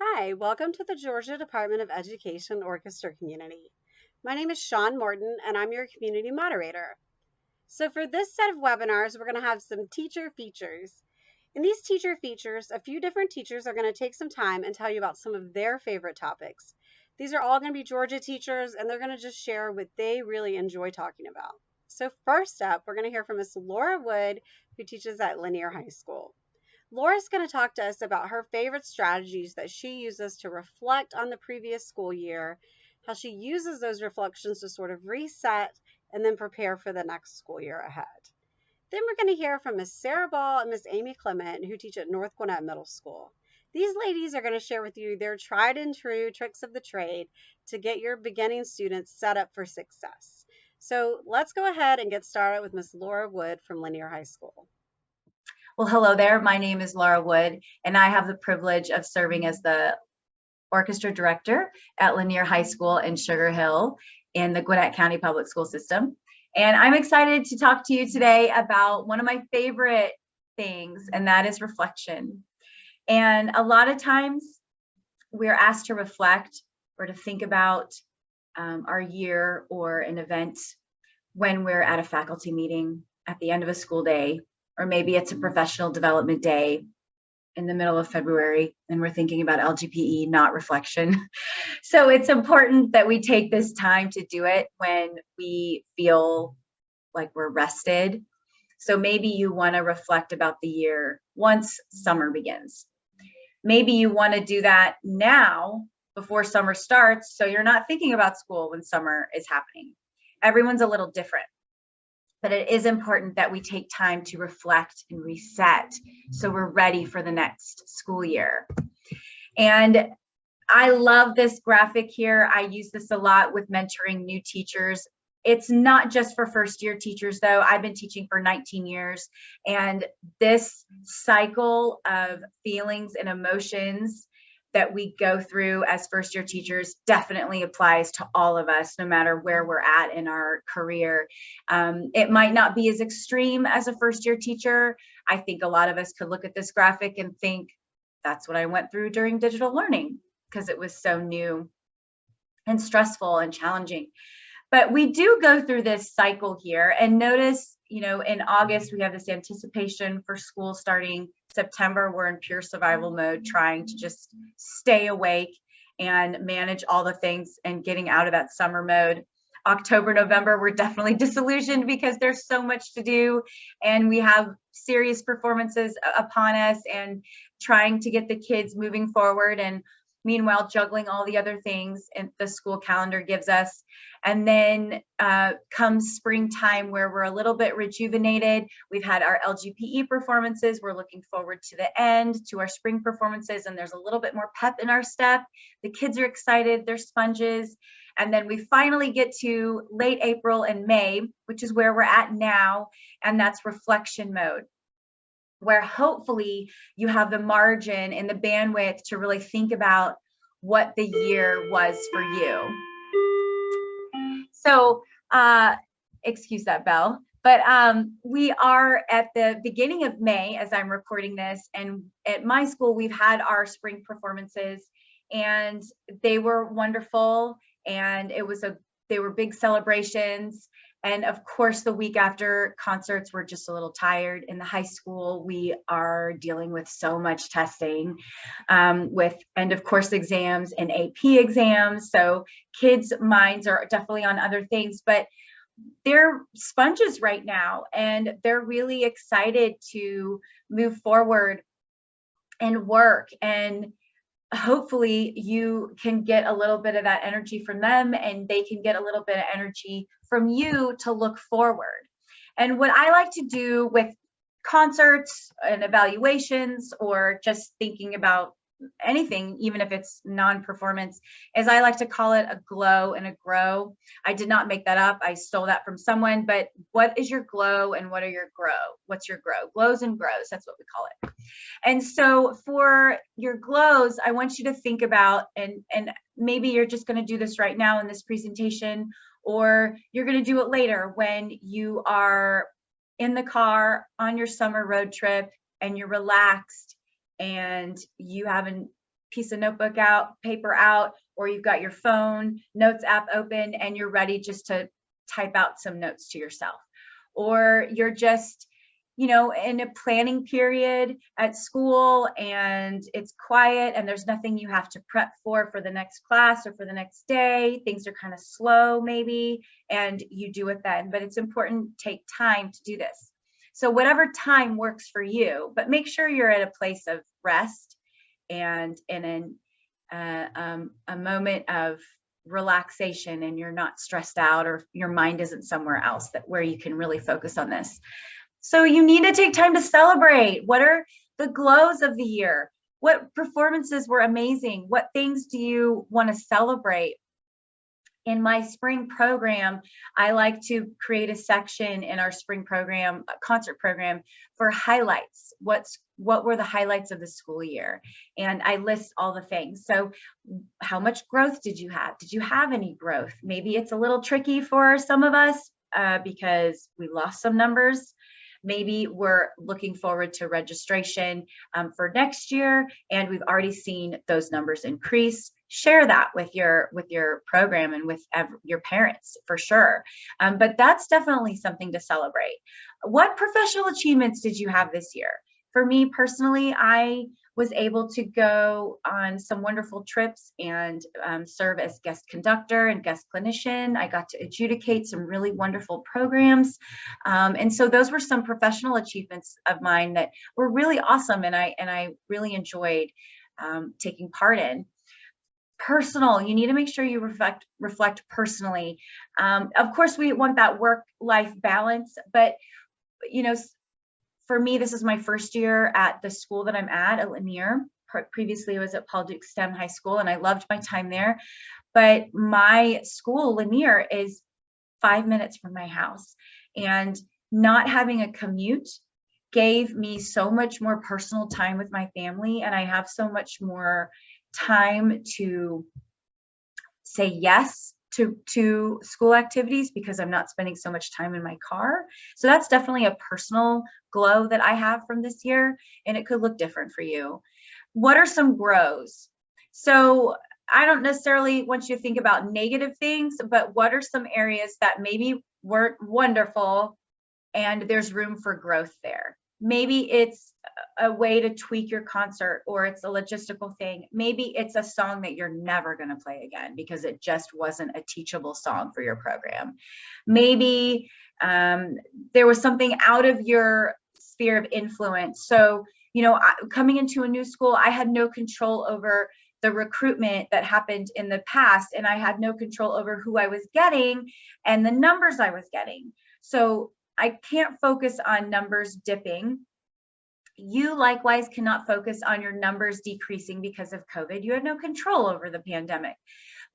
Hi, welcome to the Georgia Department of Education Orchestra community. My name is Sean Morton and I'm your community moderator. So for this set of webinars, we're going to have some teacher features. In these teacher features, a few different teachers are going to take some time and tell you about some of their favorite topics. These are all going to be Georgia teachers and they're going to just share what they really enjoy talking about. So first up, we're going to hear from Miss Laura Wood, who teaches at Lanier High School. Laura's going to talk to us about her favorite strategies that she uses to reflect on the previous school year, how she uses those reflections to sort of reset and then prepare for the next school year ahead. Then we're going to hear from Miss Sarah Ball and Miss Amy Clement, who teach at North Gwinnett Middle School. These ladies are going to share with you their tried and true tricks of the trade to get your beginning students set up for success. So let's go ahead and get started with Miss Laura Wood from Lanier High School. Well, hello there. My name is Laura Wood, and I have the privilege of serving as the orchestra director at Lanier High School in Sugar Hill in the Gwinnett County Public School System. And I'm excited to talk to you today about one of my favorite things, and that is reflection. And a lot of times we're asked to reflect or to think about our year or an event when we're at a faculty meeting at the end of a school day, or maybe it's a professional development day in the middle of February and we're thinking about LGPE, not reflection. So it's important that we take this time to do it when we feel like we're rested. So maybe you want to reflect about the year once summer begins. Maybe you want to do that now before summer starts, so you're not thinking about school when summer is happening. Everyone's a little different. But it is important that we take time to reflect and reset so we're ready for the next school year. And I love this graphic here. I use this a lot with mentoring new teachers. It's not just for first year teachers though. I've been teaching for 19 years, and this cycle of feelings and emotions that we go through as first year teachers definitely applies to all of us, no matter where we're at in our career. It might not be as extreme as a first year teacher. I think a lot of us could look at this graphic and think, that's what I went through during digital learning, because it was so new and stressful and challenging. But we do go through this cycle here, and notice, in August, we have this anticipation for school starting. September, we're in pure survival mode, trying to just stay awake and manage all the things and getting out of that summer mode. October, November, we're definitely disillusioned because there's so much to do and we have serious performances upon us and trying to get the kids moving forward, and meanwhile juggling all the other things and the school calendar gives us. And then comes springtime, where we're a little bit rejuvenated. We've had our LGPE performances. We're looking forward to the end, to our spring performances, and there's a little bit more pep in our step. The kids are excited, they're sponges. And then we finally get to late April and May, which is where we're at now, and that's reflection mode, where hopefully you have the margin and the bandwidth to really think about what the year was for you. So, excuse that bell, but we are at the beginning of May as I'm recording this, and at my school we've had our spring performances and they were wonderful, and they were big celebrations. And of course, the week after concerts, we're just a little tired. In the high school, we are dealing with so much testing with end of course exams and AP exams. So kids' minds are definitely on other things, but they're sponges right now, and they're really excited to move forward and work. And hopefully you can get a little bit of that energy from them, and they can get a little bit of energy from you to look forward. And what I like to do with concerts and evaluations, or just thinking about anything, even if it's non-performance, is I like to call it a glow and a grow. I did not make that up. I stole that from someone, but what is your glow and what are your grow? What's your grow? Glows and grows, that's what we call it. And so for your glows, I want you to think about, and maybe you're just going to do this right now in this presentation, or you're going to do it later when you are in the car on your summer road trip and you're relaxed and you haven't piece of notebook out, paper out, or you've got your phone notes app open and you're ready just to type out some notes to yourself. Or you're just, in a planning period at school and it's quiet and there's nothing you have to prep for the next class or for the next day. Things are kind of slow maybe, and you do it then. But it's important to take time to do this. So whatever time works for you, but make sure you're at a place of rest and in a moment of relaxation, and you're not stressed out or your mind isn't somewhere else where you can really focus on this. So you need to take time to celebrate. What are the glows of the year? What performances were amazing? What things do you want to celebrate? In my spring program, I like to create a section in our spring program, concert program, for highlights. What were the highlights of the school year? And I list all the things. So how much growth did you have? Did you have any growth? Maybe it's a little tricky for some of us because we lost some numbers. Maybe we're looking forward to registration for next year, and we've already seen those numbers increase. Share that with your program and with your parents for sure. But that's definitely something to celebrate. What professional achievements did you have this year? For me personally, I was able to go on some wonderful trips and serve as guest conductor and guest clinician. I got to adjudicate some really wonderful programs. And so those were some professional achievements of mine that were really awesome, and I really enjoyed taking part in. Personal, you need to make sure you reflect personally. Of course, we want that work-life balance, but for me, this is my first year at the school that I'm at Lanier. Previously, I was at Paul Duke STEM High School, and I loved my time there. But my school, Lanier, is 5 minutes from my house. And not having a commute gave me so much more personal time with my family, and I have so much more time to say yes to school activities because I'm not spending so much time in my car. So that's definitely a personal glow that I have from this year, and it could look different for you. What are some grows? So I don't necessarily want you to think about negative things, but what are some areas that maybe weren't wonderful and there's room for growth there? Maybe it's a way to tweak your concert, or it's a logistical thing. Maybe it's a song that you're never going to play again because it just wasn't a teachable song for your program. Maybe there was something out of your sphere of influence. So, coming into a new school, I had no control over the recruitment that happened in the past, and I had no control over who I was getting and the numbers I was getting. So I can't focus on numbers dipping. You likewise cannot focus on your numbers decreasing because of COVID. You had no control over the pandemic.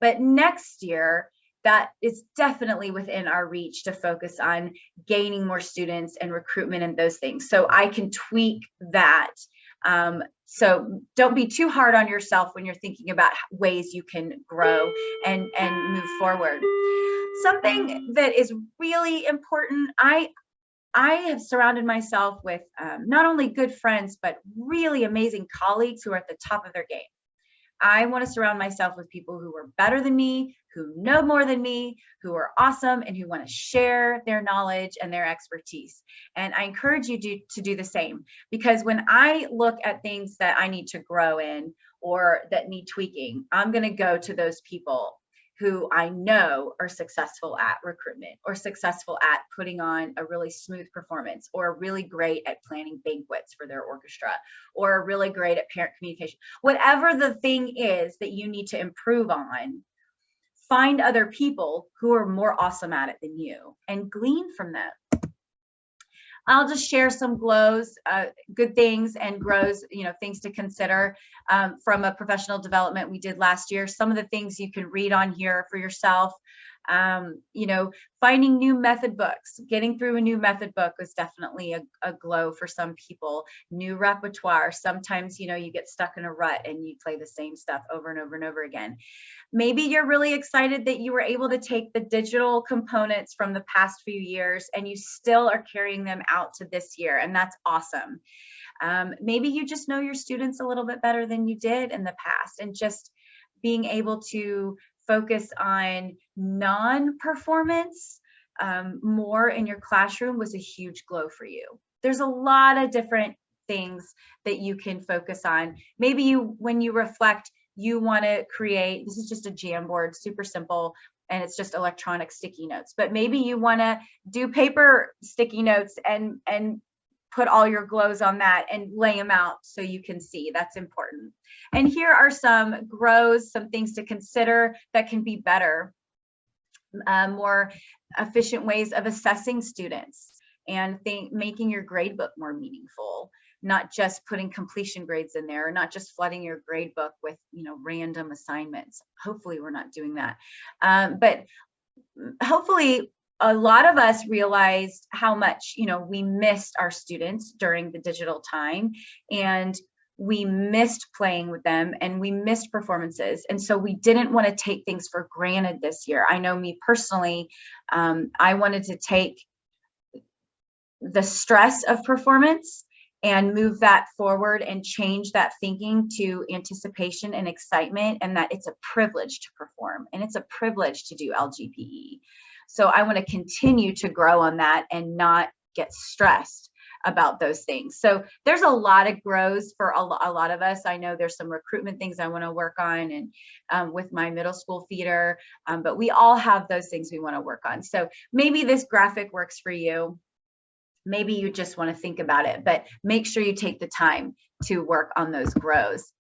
But next year, that is definitely within our reach to focus on gaining more students and recruitment and those things. So I can tweak that. So don't be too hard on yourself when you're thinking about ways you can grow and move forward. Something that is really important, I have surrounded myself with not only good friends, but really amazing colleagues who are at the top of their game. I want to surround myself with people who are better than me, who know more than me, who are awesome, and who want to share their knowledge and their expertise. And I encourage you to do the same, because when I look at things that I need to grow in or that need tweaking, I'm going to go to those people who I know are successful at recruitment, or successful at putting on a really smooth performance, or really great at planning banquets for their orchestra, or really great at parent communication. Whatever the thing is that you need to improve on, find other people who are more awesome at it than you and glean from them. I'll just share some glows, good things and grows, things to consider from a professional development we did last year. Some of the things you can read on here for yourself. You know, finding new method books, getting through a new method book was definitely a glow for some people. New repertoire. Sometimes, you know, you get stuck in a rut and you play the same stuff over and over and over again. Maybe you're really excited that you were able to take the digital components from the past few years and you still are carrying them out to this year, and that's awesome. Maybe you just know your students a little bit better than you did in the past, and just being able to focus on non-performance more in your classroom was a huge glow for you. There's a lot of different things that you can focus on. Maybe you, when you reflect, you want to create, this is just a Jamboard, super simple, and it's just electronic sticky notes, but maybe you want to do paper sticky notes and put all your glows on that and lay them out so you can see. That's important. And here are some grows, some things to consider that can be better, more efficient ways of assessing students, and making your grade book more meaningful, not just putting completion grades in there, not just flooding your grade book with, you know, random assignments. Hopefully we're not doing that. But hopefully a lot of us realized how much, you know, we missed our students during the digital time, and we missed playing with them, and we missed performances. And so we didn't want to take things for granted this year. I know me personally, I wanted to take the stress of performance and move that forward and change that thinking to anticipation and excitement, and that it's a privilege to perform and it's a privilege to do LGPE. So I want to continue to grow on that and not get stressed about those things. So there's a lot of grows for a lot of us. I know there's some recruitment things I want to work on, and with my middle school feeder, but we all have those things we want to work on. So maybe this graphic works for you. Maybe you just want to think about it, but make sure you take the time to work on those grows.